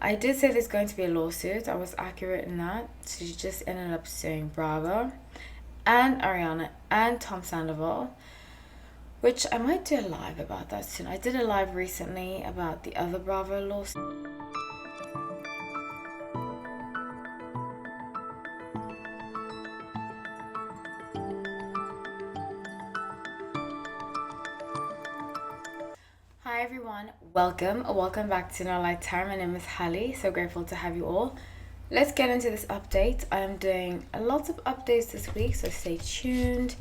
I did say there's going to be a lawsuit. I was accurate in that. So she just ended up suing Bravo and Ariana and Tom Sandoval, which I might do a live about that soon. I did a live recently about the other Bravo lawsuit. Hi everyone, welcome back to No Light Time. My name is Hallie, so grateful to have you all. Let's get into this update. I am doing a lot of updates this week, so stay tuned.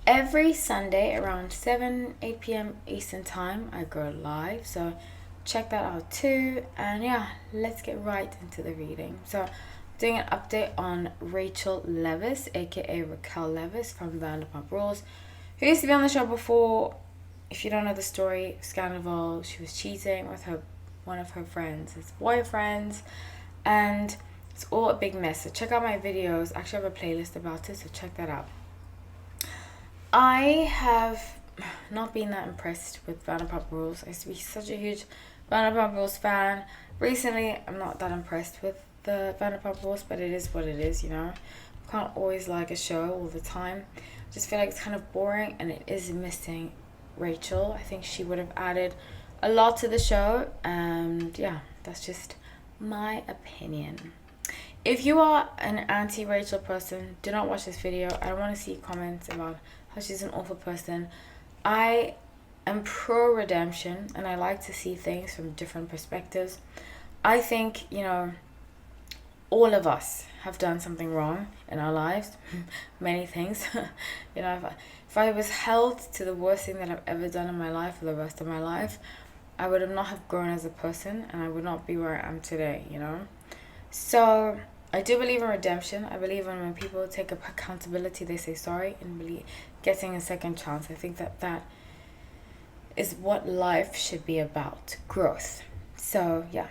Every Sunday around 8 p.m. Eastern Time, I go live, so check that out too. And yeah, let's get right into the reading. So I'm doing an update on Rachel Leviss, aka Raquel Leviss from Vanderpump Rules, who used to be on the show before. If you don't know the story, scandal, she was cheating with one of her friends, his boyfriends, and it's all a big mess. So check out my videos. I actually have a playlist about it, so check that out. I have not been that impressed with Vanderpump Rules. I used to be such a huge Vanderpump Rules fan. Recently, I'm not that impressed with the Vanderpump Rules, but it is what it is, you know. I can't always like a show all the time. I just feel like it's kind of boring, and it is missing Rachel. I think she would have added a lot to the show, and yeah, that's just my opinion. If you are an anti-Rachel person, do not watch this video. I don't want to see comments about how she's an awful person. I am pro-redemption, and I like to see things from different perspectives. I think, you know, all of us have done something wrong in our lives, many things. You know, if I was held to the worst thing that I've ever done in my life for the rest of my life, I would not have grown as a person, and I would not be where I am today, you know. So I do believe in redemption. I believe in when people take up accountability, they say sorry, and believe getting a second chance. I think that is what life should be about, growth. So yeah.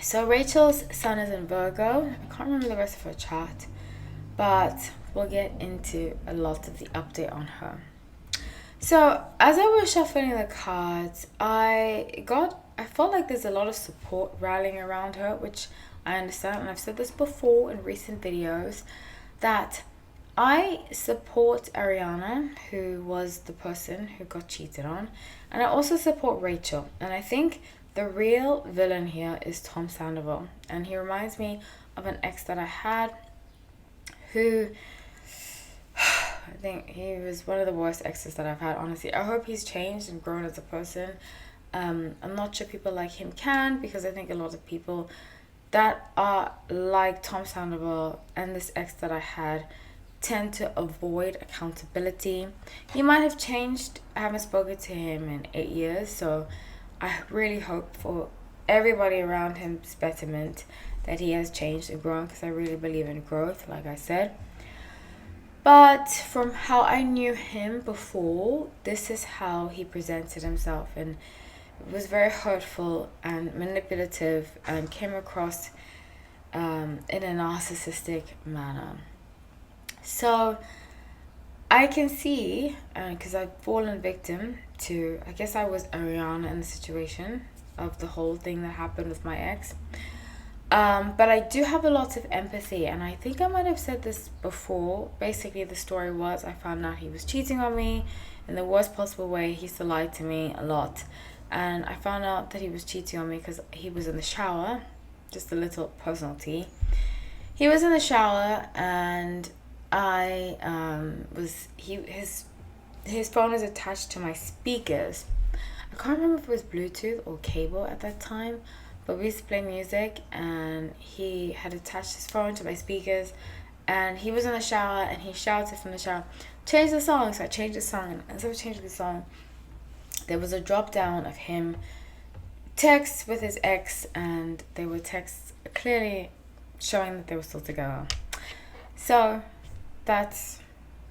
So Rachel's sun is in Virgo. I can't remember the rest of her chart, but we'll get into a lot of the update on her. So as I was shuffling the cards, I felt like there's a lot of support rallying around her, which I understand, and I've said this before in recent videos, that I support Ariana, who was the person who got cheated on, and I also support Rachel. And I think the real villain here is Tom Sandoval, and he reminds me of an ex that I had, who I think he was one of the worst exes that I've had, honestly. I hope he's changed and grown as a person. I'm not sure people like him can, because I think a lot of people that are like Tom Sandoval and this ex that I had tend to avoid accountability. He might have changed. I haven't spoken to him in 8 years, so I really hope for everybody around him's betterment that he has changed and grown, because I really believe in growth, like I said. But from how I knew him before, this is how he presented himself, and it was very hurtful and manipulative and came across in a narcissistic manner. So I can see, because I've fallen victim to, I guess I was Ariana in the situation of the whole thing that happened with my ex. But I do have a lot of empathy, and I think I might have said this before. Basically, the story was I found out he was cheating on me in the worst possible way. He used to lie to me a lot. And I found out that he was cheating on me because he was in the shower. Just a little personal tea. He was in the shower, and I his phone was attached to my speakers. I can't remember if it was Bluetooth or cable at that time, but we used to play music, and he had attached his phone to my speakers, and he was in the shower, and he shouted from the shower, "Change the song." So I changed the song, and as I was changing the song, there was a drop down of him texts with his ex, and they were texts clearly showing that they were still together. So that's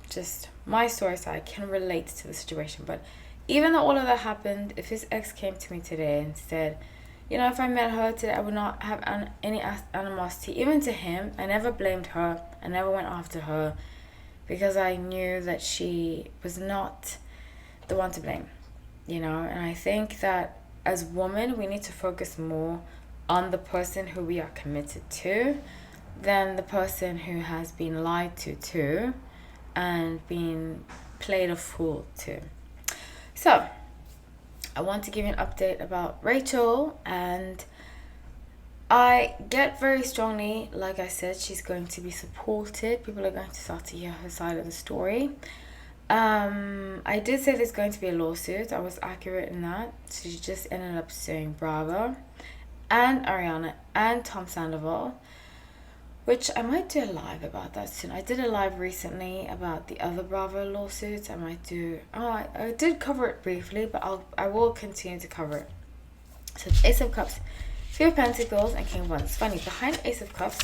just my story, so I can relate to the situation. But even though all of that happened, if his ex came to me today and said, you know, if I met her today, I would not have any animosity, even to him. I never blamed her. I never went after her, because I knew that she was not the one to blame, you know. And I think that as women, we need to focus more on the person who we are committed to than the person who has been lied to and been played a fool to. So I want to give you an update about Rachel, and I get very strongly, like I said, she's going to be supported. People are going to start to hear her side of the story. I did say there's going to be a lawsuit. I was accurate in that. So she just ended up suing Bravo and Ariana and Tom Sandoval, which I might do a live about that soon. I did a live recently about the other Bravo lawsuits. I might do. I did cover it briefly, but I will continue to cover it. So Ace of Cups, Two of Pentacles, and King of Wands. It's funny, behind Ace of Cups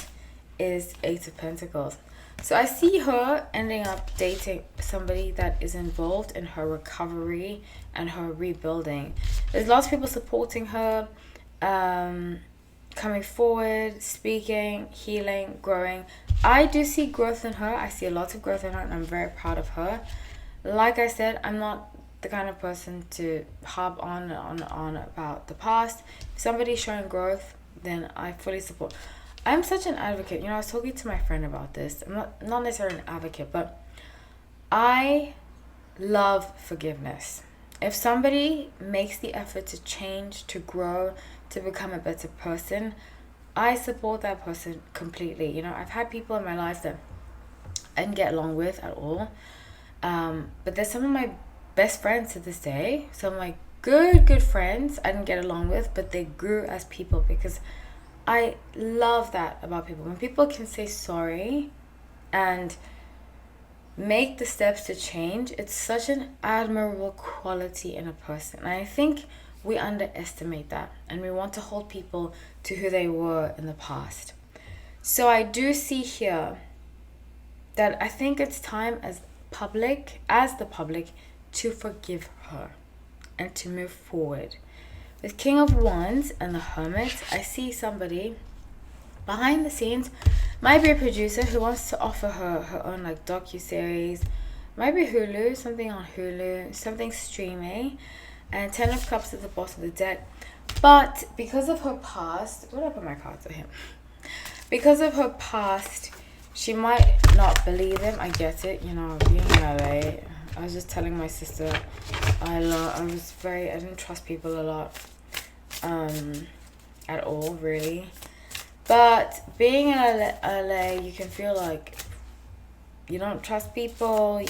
is Eight of Pentacles. So I see her ending up dating somebody that is involved in her recovery and her rebuilding. There's lots of people supporting her, coming forward, speaking, healing, growing. I do see growth in her. I see a lot of growth in her, and I'm very proud of her. Like I said, I'm not the kind of person to harp on and on about the past. If somebody's showing growth, then I fully support. I'm such an advocate. You know, I was talking to my friend about this. I'm not necessarily an advocate, but I love forgiveness. If somebody makes the effort to change, to grow, to become a better person, I support that person completely. You know, I've had people in my life that I didn't get along with at all. But there's some of my best friends to this day. Some of my good friends I didn't get along with, but they grew as people, because I love that about people. When people can say sorry and make the steps to change, it's such an admirable quality in a person. And I think we underestimate that, and we want to hold people to who they were in the past. So I do see here that I think it's time as the public to forgive her and to move forward. With King of Wands and the Hermit, I see somebody behind the scenes, might be a producer who wants to offer her own like docu-series, might be Hulu, something on Hulu, something streaming, and 10 of Cups at the bottom of the deck. But because of her past, where did I put my cards for him? Because of her past, she might not believe him. I get it, you know, being in LA. I was just telling my sister, I didn't trust people a lot, at all, really. But being in LA, you can feel like you don't trust people,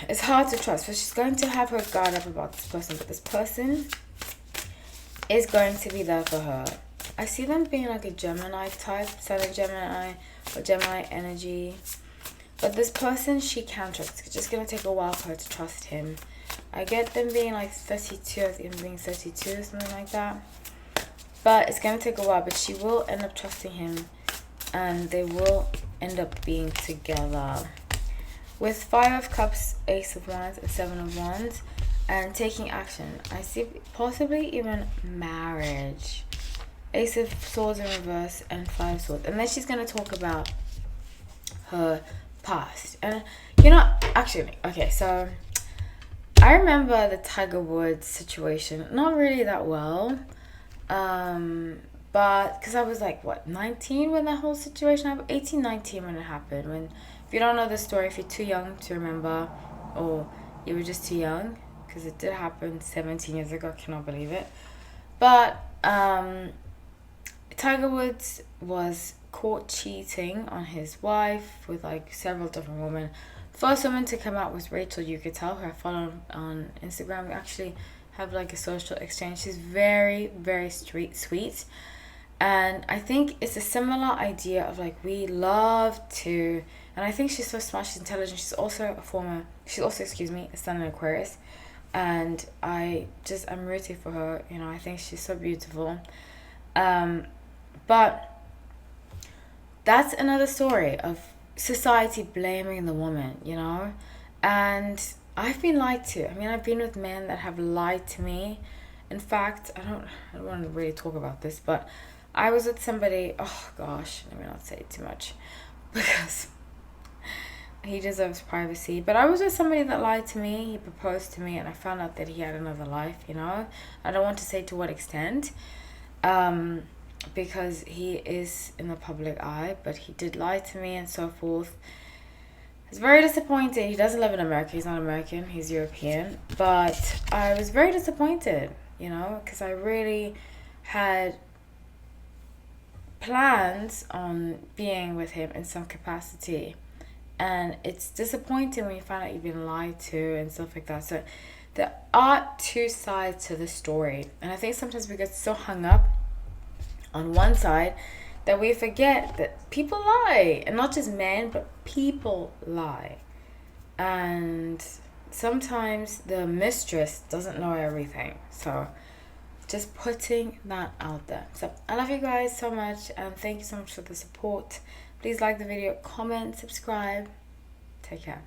it's hard to trust. So she's going to have her guard up about this person, but this person is going to be there for her. I see them being like a Gemini type, Southern Gemini or Gemini energy. But this person she can trust. It's just going to take a while for her to trust him. I get them being like 32, I think them being 32 or something like that. But it's going to take a while, but she will end up trusting him, and they will end up being together. With 5 of Cups, Ace of Wands, and 7 of Wands, and taking action, I see possibly even marriage. Ace of Swords in reverse and 5 of Swords. And then she's going to talk about her past. And you know, actually, okay, so I remember the Tiger Woods situation not really that well, but because I was like, what, 19 when that whole situation happened? 18, 19 when it happened. When, if you don't know the story, if you're too young to remember, or you were just too young, because it did happen 17 years ago, I cannot believe it. But Tiger Woods was caught cheating on his wife with like several different women. First woman to come out was Rachel. You could tell her. I follow on Instagram. We actually have like a social exchange. She's very sweet, and I think it's a similar idea of like, we love to, and I think she's so smart, she's intelligent. She's also a sun in Aquarius, and I'm rooting for her. You know, I think she's so beautiful. But that's another story of society blaming the woman, you know? And I've been lied to. I mean, I've been with men that have lied to me. In fact, I don't want to really talk about this, but I was with somebody, oh gosh, let me not say too much, because He deserves privacy. But I was with somebody that lied to me. He proposed to me, and I found out that he had another life, you know. I don't want to say to what extent, because he is in the public eye, but he did lie to me and so forth. I was very disappointed. He doesn't live in America. He's not American. He's European. But I was very disappointed, you know, because I really had plans on being with him in some capacity. And it's disappointing when you find out you've been lied to and stuff like that. So there are two sides to the story. And I think sometimes we get so hung up on one side that we forget that people lie. And not just men, but people lie. And sometimes the mistress doesn't know everything. So just putting that out there. So I love you guys so much, and thank you so much for the support. Please like the video, comment, subscribe. Take care.